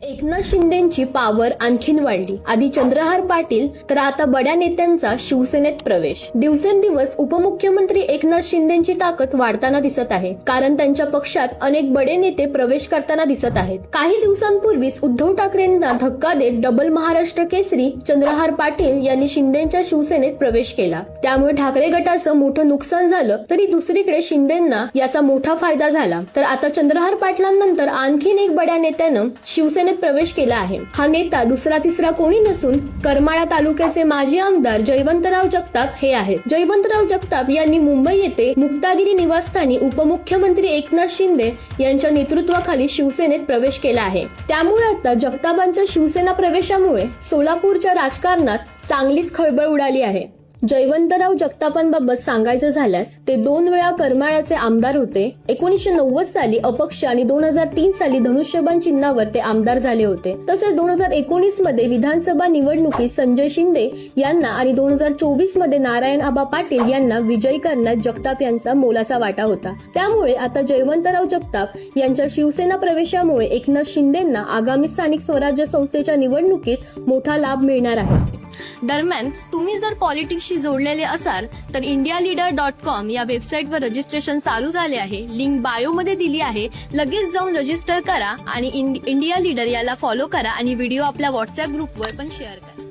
Eknath शिंदेंची power आणखीन वाढली. आधी चंद्रहार पाटील तर आता बड्या नेत्यांचा शिवसेनेत प्रवेश. दिवसेंदिवस उपमुख्यमंत्री एकनाथ शिंदेंची ताकद वाढताना दिसत आहे, कारण त्यांच्या पक्षात अनेक बडे नेते प्रवेश करताना दिसत आहेत. काही दिवसांपूर्वीच उद्धव ठाकरेंना धक्का देत डबल महाराष्ट्र केसरी चंद्रहार पाटील यांनी शिंदेंच्या शिवसेनेत प्रवेश केला. त्यामुळे ठाकरे गटाचं मोठं नुकसान झालं, तरी दुसरीकडे शिंदेंना याचा मोठा फायदा झाला. तर आता चंद्रहार पाटलांनंतर आणखीन एक बड्या नेत्यानं शिवसेनेत प्रवेश केला आहे. हा नेता दुसरा तिसरा कोणी नसून करमाळा तालुक्याचे माजी आमदार जयवंतराव जगताप हे आहेत. जयवंतराव जगताप यांनी मुंबई येथे मुक्तागिरी निवासस्थानी उपमुख्यमंत्री एकनाथ शिंदे यांच्या नेतृत्वाखाली शिवसेनेत प्रवेश केला आहे. त्यामुळे आता जगतापांच्या शिवसेना प्रवेशामुळे सोलापूरच्या राजकारणात चांगलीच खळबळ उडाली आहे. जयवंतराव जगतापांबाबत सांगायचं झाल्यास ते 2 वेळा करमाळ्याचे आमदार होते. 1990 साली अपक्ष आणि 2003 साली धनुष्यबाण चिन्हावर ते आमदार झाले होते. तसेच 2019 मध्ये विधानसभा निवडणुकीत संजय शिंदे यांना आणि 2024 मध्ये नारायण आबा पाटील यांना विजयी करण्यात जगताप यांचा मोलाचा वाटा होता. त्यामुळे आता जयवंतराव जगताप यांच्या शिवसेना प्रवेशामुळे एकनाथ शिंदेंना आगामी स्थानिक स्वराज्य संस्थेच्या निवडणुकीत मोठा लाभ मिळणार आहे. दरम्यान तुम्ही जर पॉलिटिक्सशी जोडलेले असाल तर indialeader.com या वेबसाईटवर रजिस्ट्रेशन चालू झाले आहे. लिंक बायोमध्ये दिली आहे. लगेच जाऊन रजिस्टर करा आणि इंडिया लीडर याला फॉलो करा आणि व्हिडिओ आपल्या व्हॉट्सअप ग्रुपवर पण शेअर करा.